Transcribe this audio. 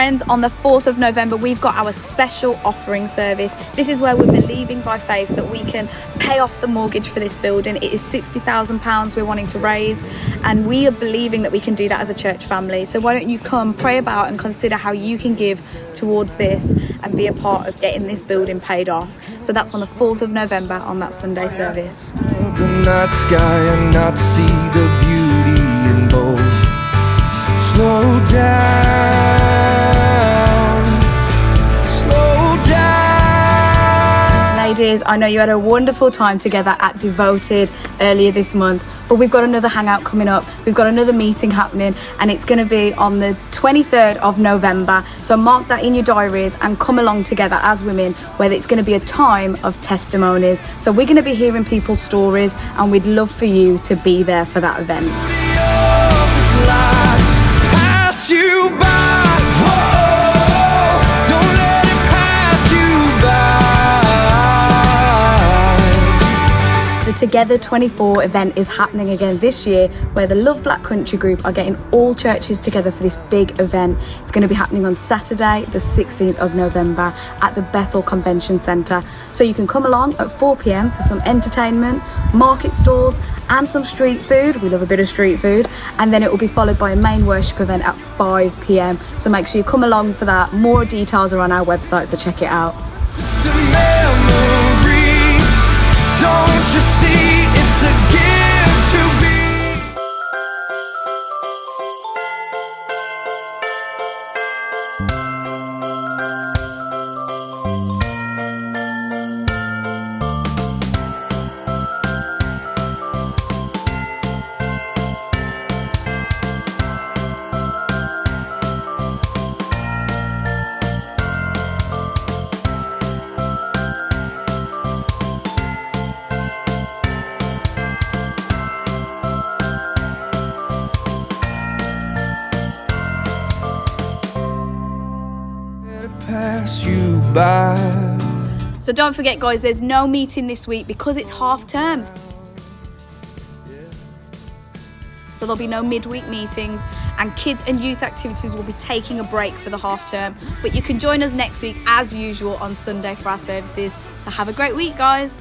friends, on the 4th of November, we've got our special offering service. This is where we're believing by faith that we can pay off the mortgage for this building. It is £60,000 we're wanting to raise, and we are believing that we can do that as a church family. So why don't you come, pray about and consider how you can give towards this and be a part of getting this building paid off. So that's on the 4th of November on that Sunday service. The night sky and not see the beauty in both. Slow down, slow down. Ladies, I know you had a wonderful time together at Devoted earlier this month, but we've got another hangout coming up. We've got another meeting happening, and it's going to be on the 23rd of November. So mark that in your diaries and come along together as women, where it's going to be a time of testimonies. So we're going to be hearing people's stories, and we'd love for you to be there for that event. Pass you by. Whoa, don't let it pass you by. The Together 24 event is happening again this year, where the Love Black Country Group are getting all churches together for this big event. It's going to be happening on Saturday, the 16th of November at the Bethel Convention Centre. So you can come along at 4 p.m. for some entertainment, market stalls and some street food. We love a bit of street food. And then it will be followed by a main worship event at 5 p.m. So make sure you come along for that. More details are on our website, so check it out. Just a memory. Don't you see it's a gift to be? Pass you by. So don't forget, guys, there's no meeting this week because it's half terms. So there'll be no midweek meetings, and kids and youth activities will be taking a break for the half term. But you can join us next week as usual on Sunday for our services. So have a great week, guys.